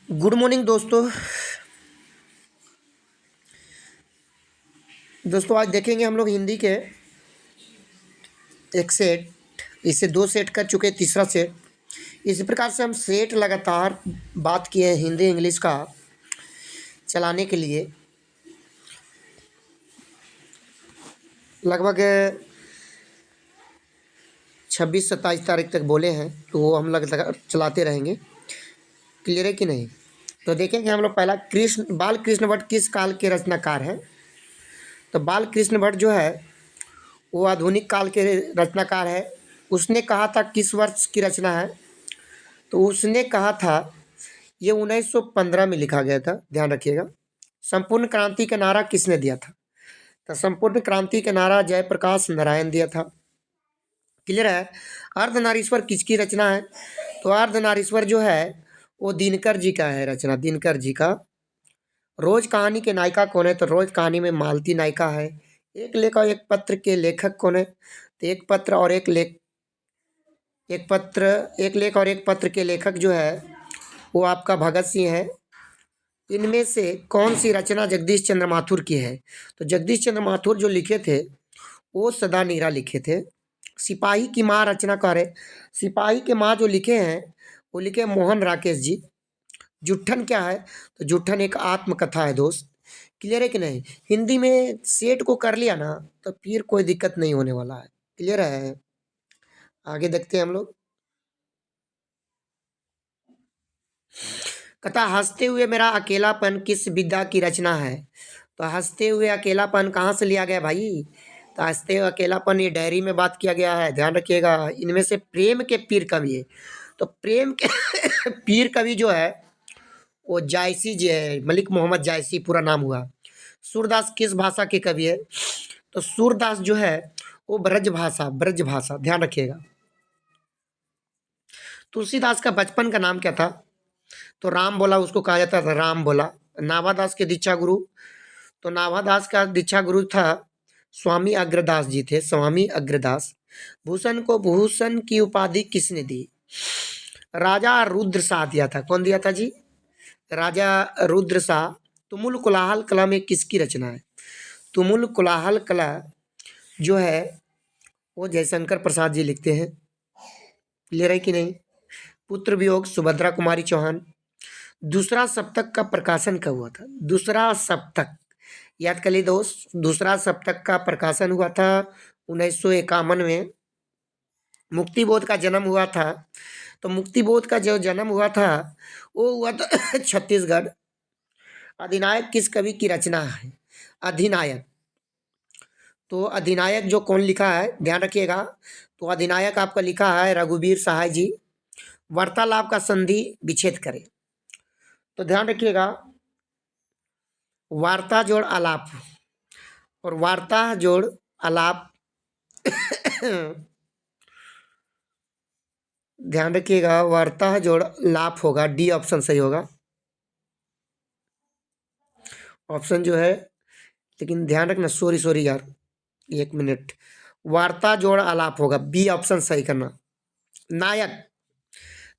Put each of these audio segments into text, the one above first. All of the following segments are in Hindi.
गुड मॉर्निंग दोस्तों। आज देखेंगे हम लोग हिंदी के एक सेट, इससे दो सेट कर चुके, तीसरा सेट। इसी प्रकार से हम सेट लगातार बात किए हैं हिंदी इंग्लिश का चलाने के लिए। लगभग 26-27 तारीख तक बोले हैं, तो वो हम लगातार चलाते रहेंगे। क्लियर है कि नहीं? तो देखेंगे हम लोग पहला बाल कृष्ण भट्ट किस काल के रचनाकार हैं। तो बाल कृष्ण भट्ट जो है वो आधुनिक काल के रचनाकार है। उसने कहा था किस वर्ष की रचना है, तो उसने कहा था ये 1915 में लिखा गया था, ध्यान रखिएगा। संपूर्ण क्रांति का नारा किसने दिया था? तो संपूर्ण क्रांति का नारा जयप्रकाश नारायण दिया था। क्लियर है? अर्धनारीश्वर किसकी रचना है? तो अर्धनारीश्वर जो है वो दिनकर जी का है रचना, दिनकर जी का। रोज कहानी के नायिका कौन है? तो रोज कहानी में मालती नायिका है। एक लेख और एक पत्र के लेखक कौन है? तो एक पत्र और एक लेख एक पत्र के लेखक जो है वो आपका भगत सिंह है। इनमें से कौन सी रचना जगदीश चंद्र माथुर की है? तो जगदीश चंद्र माथुर जो लिखे थे वो सदा नीरा लिखे थे। सिपाही की माँ रचनाकार है। सिपाही के माँ जो लिखे हैं वो लिखे मोहन राकेश जी। जुट्ठन क्या है? तो जुट्ठन एक आत्मकथा है दोस्त। क्लियर है कि नहीं? हिंदी में सेट को कर लिया ना तो फिर कोई दिक्कत नहीं होने वाला है। क्लियर है? आगे देखते हैं हम लोग। कथा हंसते हुए मेरा अकेलापन किस विधा की रचना है? तो हंसते हुए अकेलापन कहाँ से लिया गया भाई? तो हंसते हुए अकेलापन ये डायरी में बात किया गया है, ध्यान रखिएगा। इनमें से प्रेम के पीर कवि है। तो प्रेम के पीर कवि जो है वो जायसी जी है, मलिक मोहम्मद जायसी पूरा नाम हुआ। सूरदास किस भाषा के कवि है? तो सूरदास जो है वो ब्रज भाषा, ध्यान रखिएगा। तुलसीदास का बचपन का नाम क्या था? तो राम बोला उसको कहा जाता था, राम बोला। नाभादास के दीक्षा गुरु, तो नाभादास का दीक्षा गुरु था स्वामी अग्रदास जी थे, स्वामी अग्रदास। भूषण को भूषण की उपाधि किसने दी? राजा रुद्र शाह दिया था। कौन दिया था जी? राजा रुद्र शाह। तुमुल कोलाहल कला में किसकी रचना है? तुमुल कोलाहल कला जो है वो जयशंकर प्रसाद जी लिखते हैं। क्लियर है कि नहीं? पुत्र वियोग सुभद्रा कुमारी चौहान। दूसरा सप्तक का प्रकाशन कब हुआ था? दूसरा सप्तक याद कर ली दोस्त। दूसरा सप्तक का प्रकाशन हुआ था 1951 में। मुक्तिबोध का जन्म हुआ था। तो मुक्तिबोध का जो जन्म हुआ था वो हुआ था छत्तीसगढ़। अधिनायक किस कवि की रचना है? अधिनायक, तो अधिनायक जो कौन लिखा है ध्यान रखिएगा। तो अधिनायक आपका लिखा है रघुवीर सहाय जी। वार्तालाप का संधि विच्छेद करें। तो ध्यान रखिएगा, वार्ता जोड़ आलाप और वार्ता जोड़ आलाप ध्यान रखिएगा, वार्ता जोड़ लाप होगा, डी ऑप्शन सही होगा। ऑप्शन जो है, लेकिन ध्यान रखना, सॉरी यार, एक मिनट। वार्ता जोड़ आलाप होगा, बी ऑप्शन सही करना। नायक,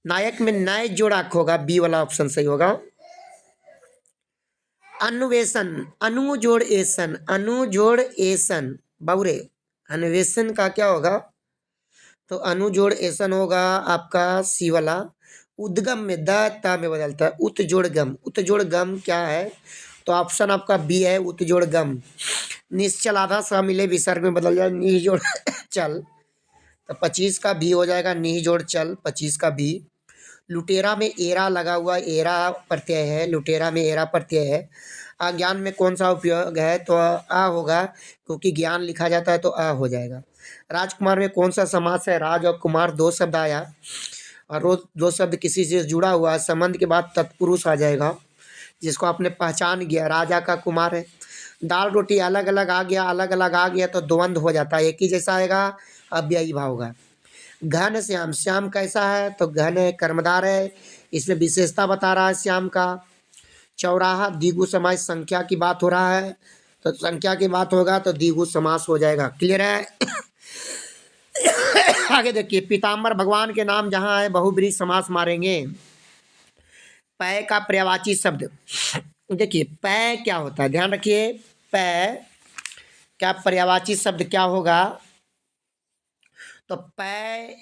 नायक में नए जोड़ आंख होगा, बी वाला ऑप्शन सही होगा। अन्वेषण, अनु जोड़ एसन, अनु जोड़ एसन बाबूरे, अन्वेषण का क्या होगा? तो अनु जोड़ एसन होगा आपका सी वाला। उद्गम में द ता में बदलता है, उत जोड़ गम, उत जोड़ गम क्या है? तो ऑप्शन आपका बी है, उत जोड़ गम। निश्चल आधा सा मिले विसर्ग में बदल जाए, नी जोड़ चल, तो 25 का बी हो जाएगा, नी जोड़ चल, 25 का बी। लुटेरा में एरा लगा हुआ, एरा प्रत्यय है, लुटेरा में एरा प्रत्यय है। अज्ञान में कौन सा उपयोग है? तो आ होगा, क्योंकि ज्ञान लिखा जाता है तो आ हो जाएगा। राजकुमार में कौन सा समास है? राज और कुमार दो शब्द आया, और रोज दो शब्द किसी से जुड़ा हुआ है, संबंध के बाद तत्पुरुष आ जाएगा, जिसको आपने पहचान गया, राजा का कुमार है। दाल रोटी अलग अलग आ गया, अलग अलग आ गया तो द्वंद हो जाता है, एक ही जैसा आएगा, अव्ययी भाव होगा। घन श्याम, श्याम कैसा है? तो घन है, कर्मदार है, इसमें विशेषता बता रहा है श्याम का। चौराहा, द्विगु समास, संख्या की बात हो रहा है, तो संख्या की बात होगा तो द्विगु समास हो जाएगा। क्लियर है? आगे देखिए, पीताम्बर भगवान के नाम जहाँ है बहुब्रीहि समास मारेंगे। पै का पर्यायवाची शब्द देखिए, पै क्या होता है, ध्यान रखिए। पै क्या पर्यायवाची शब्द क्या होगा? तो पै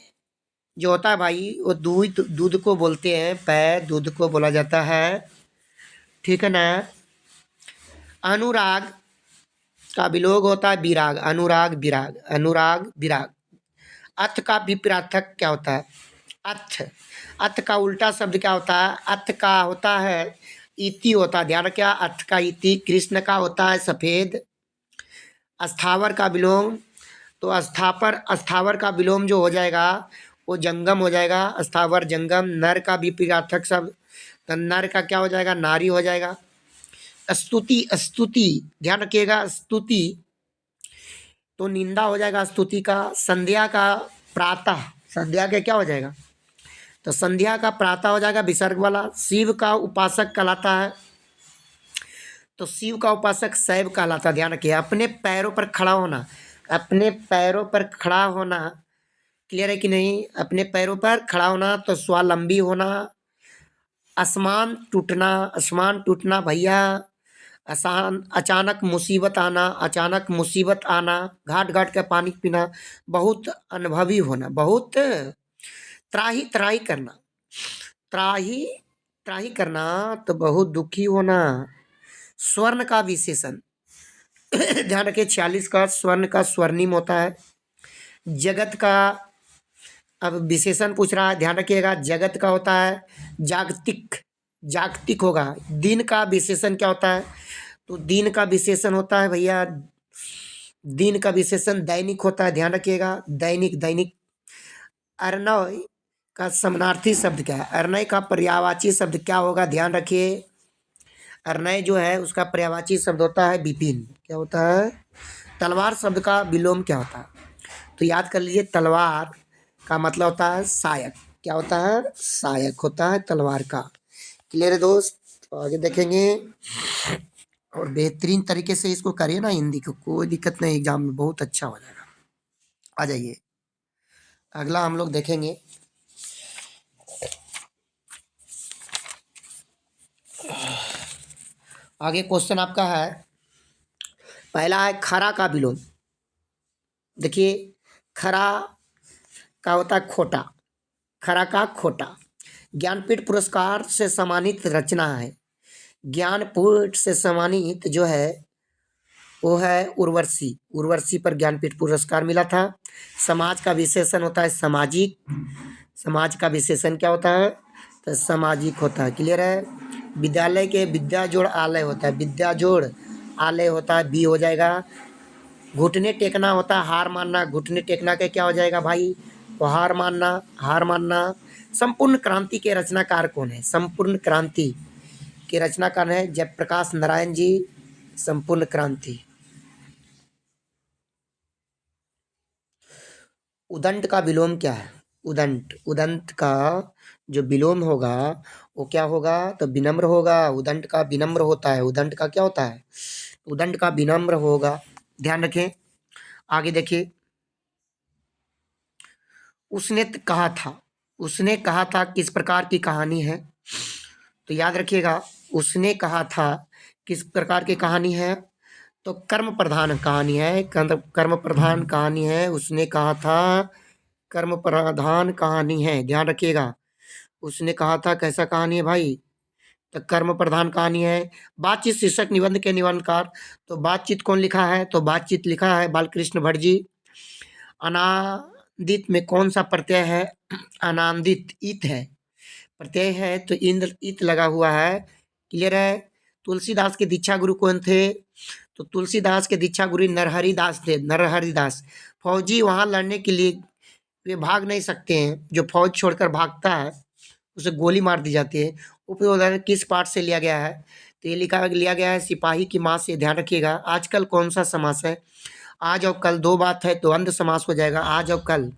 जो होता है भाई, वो दूध दूध को बोलते हैं। पै दूध को बोला जाता है, ठीक है ना। अनुराग का विलोग होता है विराग, अनुराग विराग, अनुराग विराग। अथ का विपरीतार्थक क्या होता है? अथ। अथ का उल्टा शब्द क्या होता है? अथ का होता है इति होता है, ध्यान रखिए। अथ का इति। कृष्ण का होता है सफेद। अस्थावर का विलोम, तो अस्थावर का विलोम जो हो जाएगा वो जंगम हो जाएगा, अस्थावर जंगम। नर का विपरीतार्थक शब्द, तो नर का क्या हो जाएगा? नारी हो जाएगा। स्तुति, स्तुति ध्यान रखिएगा, स्तुति तो निंदा हो जाएगा स्तुति का। संध्या का प्रातः, संध्या के क्या हो जाएगा? तो संध्या का प्रातः हो जाएगा विसर्ग वाला। शिव का उपासक कहलाता है, तो शिव का उपासक शैव कहलाता है, ध्यान रखिए। अपने पैरों पर खड़ा होना, अपने पैरों पर खड़ा होना, क्लियर है कि नहीं? अपने पैरों पर खड़ा होना, तो स्वावलंबी होना। आसमान टूटना, आसमान टूटना भैया। अचानक मुसीबत आना, अचानक मुसीबत आना। घाट घाट का पानी पीना, बहुत अनुभवी होना, बहुत त्राही त्राही करना, त्राही त्राही करना, तो बहुत दुखी होना। स्वर्ण का विशेषण ध्यान रखिए, 46 का स्वर्ण का स्वर्णिम होता है। जगत का, अब विशेषण पूछ रहा है, ध्यान रखिएगा। जगत का होता है जागतिक, जागतिक होगा। दिन का विशेषण क्या होता है? तो दिन का विशेषण होता है भैया, दिन का विशेषण दैनिक होता है, ध्यान रखिएगा। दैनिक, दैनिक। अर्णव का समानार्थी शब्द क्या है? अर्णय का पर्यायवाची शब्द क्या होगा? ध्यान रखिए। अर्णय जो है उसका पर्यायवाची शब्द होता है विपिन। क्या होता है? तलवार शब्द का विलोम क्या होता है? तो याद कर लीजिए, तलवार का मतलब होता है सहायक। क्या होता है? सहायक होता है तलवार का। क्लियर है दोस्त? तो आगे देखेंगे, और बेहतरीन तरीके से इसको करिए ना, हिंदी को कोई दिक्कत नहीं, एग्जाम में बहुत अच्छा हो जाएगा। आ जाइए, अगला हम लोग देखेंगे। आगे क्वेश्चन आपका है, पहला है खरा का विलोम। देखिए, खरा का होता है खोटा, खरा का खोटा। ज्ञानपीठ पुरस्कार से सम्मानित रचना है। ज्ञानपीठ से सम्मानित जो है वो है उर्वशी। उर्वशी पर ज्ञानपीठ पुरस्कार मिला था। समाज का विशेषण होता है सामाजिक। समाज का विशेषण क्या होता है? तो सामाजिक होता है। क्लियर है? विद्यालय के विद्या जोड़ आलय होता है, विद्या जोड़ आलय होता है, बी हो जाएगा। घुटने टेकना होता है हार मानना, घुटने टेकना के क्या हो जाएगा भाई? तो हार मानना, हार मानना। संपूर्ण क्रांति के रचनाकार कौन है? संपूर्ण क्रांति के रचनाकार है जयप्रकाश नारायण जी। संपूर्ण क्रांति। उदंड का विलोम क्या है? उदंड, उदंत का जो विलोम होगा वो क्या होगा? तो विनम्र होगा। उदंड का विनम्र होता है। उदंड का क्या होता है? उदंड का विनम्र होगा, ध्यान रखें। आगे देखिए, उसने कहा था, उसने कहा था किस प्रकार की कहानी है? तो याद रखिएगा, उसने कहा था किस प्रकार की कहानी है? तो कर्म प्रधान कहानी है, कर्म प्रधान कहानी है। उसने कहा था कर्म प्रधान कहानी है, ध्यान रखिएगा। उसने कहा था कैसा कहानी है भाई? तो कर्म प्रधान कहानी है। बातचीत शीर्षक निबंध के निबंधकार, तो बातचीत कौन लिखा है? तो बातचीत लिखा है बालकृष्ण भट्ट जी। अनादित में कौन सा प्रत्यय है? आनंदित, इत है, प्रत्यय है, तो इंद्र इत लगा हुआ है। क्लियर है? तुलसीदास के दीक्षा गुरु कौन थे? तो तुलसीदास के दीक्षा गुरु नरहरि दास थे, नरहरि दास। फौजी वहां लड़ने के लिए वे भाग नहीं सकते हैं, जो फौज छोड़कर भागता है उसे गोली मार दी जाती है। उदाहरण किस पाठ से लिया गया है? तो ये लिया गया है सिपाही की माँ से, ध्यान रखिएगा। आजकल कौन सा समास है? आज और कल दो बात है, द्वंद्व समास हो जाएगा। आज और कल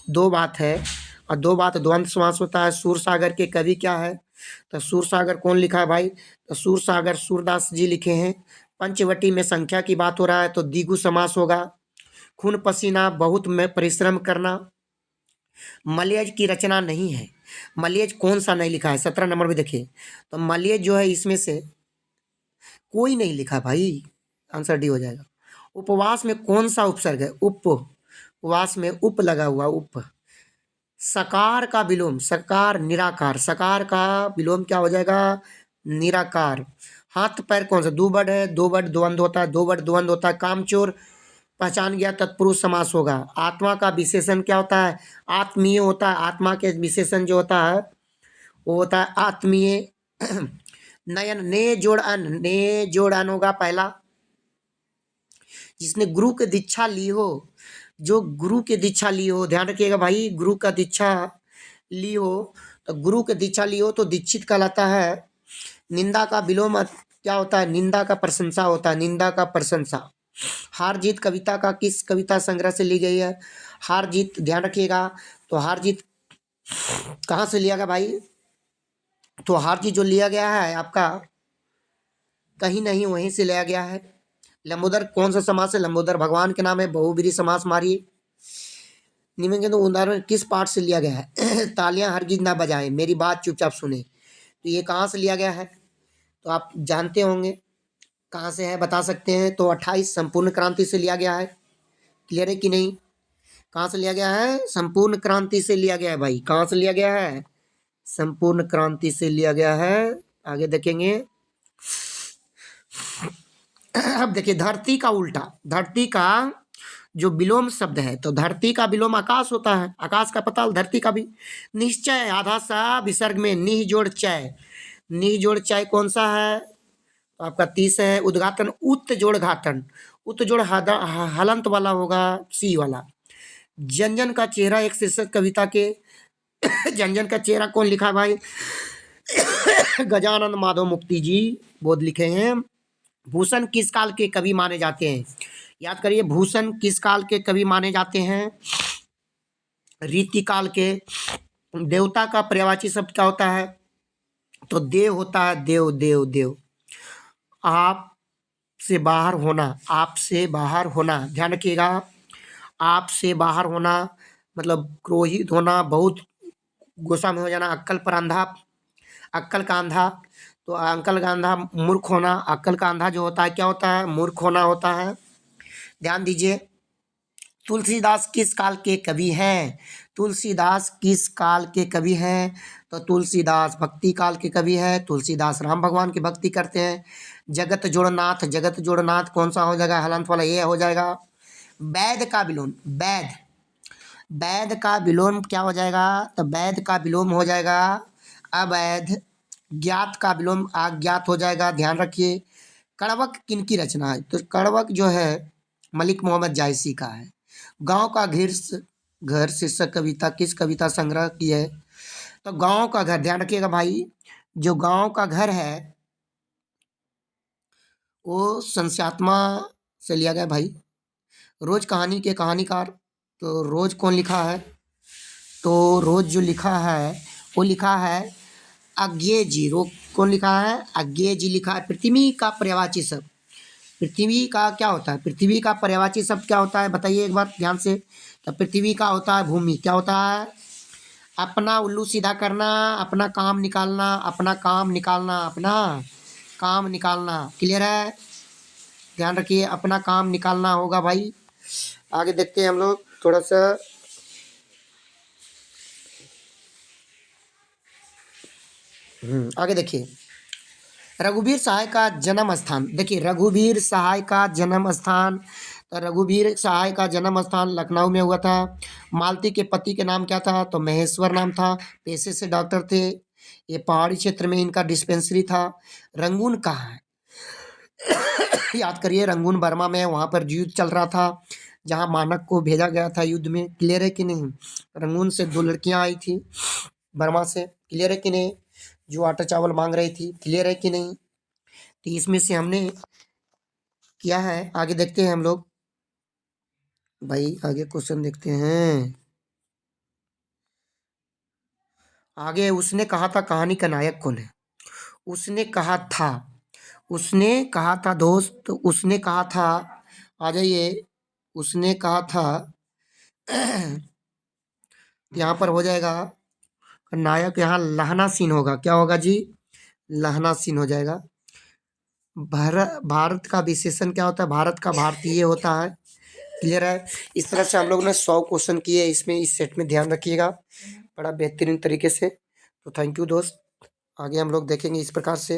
दो बात है, और दो बात द्वंद्व समास होता है। सूरसागर के कवि क्या है? तो सूरसागर कौन लिखा है भाई? तो सूरसागर सूरदास जी लिखे हैं। पंचवटी में संख्या की बात हो रहा है, तो द्विगु समास होगा। खून पसीना बहुत में परिश्रम करना, मलयज की रचना नहीं है। मलयज कौन सा नहीं लिखा है? 17 नंबर में देखिए, तो मलयज जो है इसमें से कोई नहीं लिखा भाई, आंसर डी हो जाएगा। उपवास में कौन सा उपसर्ग है? उप, उपवास में उप लगा हुआ, उप। सकार का विलोम, सकार निराकार, सकार का विलोम क्या हो जाएगा? निराकार। हाथ पैर कौन सा? दो वर्ड है, दो वर्ड द्वंद होता है, दो वर्ड द्वंद होता है। कामचोर पहचान गया, तत्पुरुष समास होगा। आत्मा का विशेषण क्या होता है? आत्मीय होता है। आत्मा के विशेषण जो होता है वो होता है आत्मीय। नयन, ने जोड़ अन, ने जोड़ अन होगा पहला। जिसने गुरु की दीक्षा ली हो, जो गुरु की दीक्षा ली हो, ध्यान रखिएगा भाई, गुरु का दीक्षा ली हो, तो गुरु की दीक्षा ली हो तो दीक्षित कहलाता है। निंदा का विलोम क्या होता है? निंदा का प्रशंसा होता है, निंदा का प्रशंसा। हार जीत कविता का किस कविता संग्रह से ली गई है? हार जीत, ध्यान रखिएगा, तो हार जीत कहाँ से लिया गया भाई? तो हार जीत जो लिया गया है आपका कहीं नहीं, वहीं से लिया गया है। लंबोदर कौन सा समास है? लंबोदर भगवान के नाम है, बहुब्रीहि समास मारिए। निम्न के तो उदाहरण किस पाठ से लिया गया है? तालियां हरगिज ना बजाएं, मेरी बात चुपचाप सुने। तो ये कहाँ से लिया गया है? तो आप जानते होंगे कहाँ से है, बता सकते हैं? तो 28 संपूर्ण क्रांति से लिया गया है। क्लियर है कि नहीं? कहाँ से लिया गया है? संपूर्ण क्रांति से लिया गया है भाई। कहाँ से लिया गया है? संपूर्ण क्रांति से लिया गया है। आगे देखेंगे। अब देखिए, धरती का उल्टा, धरती का जो विलोम शब्द है, तो धरती का विलोम आकाश होता है। आकाश का पताल, धरती का भी। निश्चय आधा सा विसर्ग में निह जोड़ चय, निह जोड़ चय कौन सा है? तो आपका 30 है। उद्घाटन, उत जोड़ घाटन, उत जोड़ हलंत वाला होगा, सी वाला। जंजन का चेहरा एक शीर्षक कविता के जंजन का चेहरा कौन लिखा है भाई? गजानंद माधव मुक्ति जी बोध लिखे हैं। भूषण किस काल के कवि माने जाते हैं? याद करिए, भूषण किस काल के कवि माने जाते हैं? रीति काल के। देवता का पर्यायवाची शब्द क्या होता है? तो देव होता है, देव, देव, देव। आप से बाहर होना, आप से बाहर होना, ध्यान रखिएगा। आप से बाहर होना मतलब क्रोधित होना, बहुत गुस्सा में हो जाना। अक्कल पर अंधा, अक्कल का अंधा, तो अक्कल का अंधा मूर्ख होना। अक्कल का अंधा जो होता है क्या होता है? मूर्ख होना होता है। ध्यान दीजिए। तुलसीदास किस काल के कवि हैं? तुलसीदास किस काल के कवि हैं? तो तुलसीदास भक्ति काल के कवि है। तुलसीदास राम भगवान की भक्ति करते हैं। जगत जोड़नाथ, जगत जोड़नाथ कौन सा हो जाएगा? हलंत वाला ये हो जाएगा। वैद का विलोम, वैद, वैद का विलोम क्या हो जाएगा? तो वैद का विलोम हो जाएगा अवैध। ज्ञात का विलोम अज्ञात हो जाएगा, ध्यान रखिए। कड़वक किनकी रचना है? तो कड़वक जो है मलिक मोहम्मद जायसी का है। गांव का घर शीर्षक कविता किस कविता संग्रह की है? तो गांव का घर, ध्यान रखिएगा भाई, जो गांव का घर है वो संस्यात्मा से लिया गया भाई। रोज कहानी के कहानीकार, तो रोज कौन लिखा है? तो रोज जो लिखा है वो लिखा है अज्ञे जी। कौन लिखा है? अज्ञे जी लिखा है। पृथ्वी का पर्यायवाची शब्द, पृथ्वी का क्या होता है? पृथ्वी का पर्यायवाची शब्द क्या होता है बताइए एक बार ध्यान से। तो पृथ्वी का होता है भूमि। क्या होता है? अपना उल्लू सीधा करना, अपना काम निकालना, अपना काम निकालना, अपना काम निकालना। क्लियर है? ध्यान रखिए, अपना काम निकालना होगा भाई। आगे देखते हैं हम लोग थोड़ा सा। आगे देखिए, रघुवीर सहाय का जन्म स्थान। देखिए, रघुवीर सहाय का जन्म स्थान, तो रघुवीर सहाय का जन्म स्थान लखनऊ में हुआ था। मालती के पति के नाम क्या था? तो महेश्वर नाम था। पेशे से डॉक्टर थे। ये पहाड़ी क्षेत्र में इनका डिस्पेंसरी था। रंगून कहाँ है? याद करिए, रंगून बर्मा में, वहाँ पर युद्ध चल रहा था जहाँ मानक को भेजा गया था युद्ध में। क्लियर है कि नहीं? रंगून से 2 लड़कियां आई थी बर्मा से। क्लियर है कि नहीं? जो आटा चावल मांग रही थी। क्लियर है कि नहीं? तो इसमें से हमने किया है। आगे देखते हैं हम लोग भाई, आगे क्वेश्चन देखते हैं। आगे उसने कहा था कहानी का नायक कौन है? उसने कहा था, उसने कहा था दोस्त, उसने कहा था, आ जाइए, उसने कहा था यहाँ पर हो जाएगा नायक यहाँ लहना सीन होगा, क्या होगा जी? लहना सीन हो जाएगा। भारत का विशेषण क्या होता है? भारत का भारतीय होता है। क्लियर है? इस तरह से हम लोग ने 100 क्वेश्चन किए इसमें, इस सेट में ध्यान रखिएगा बड़ा बेहतरीन तरीके से। तो थैंक यू दोस्त, आगे हम लोग देखेंगे इस प्रकार से।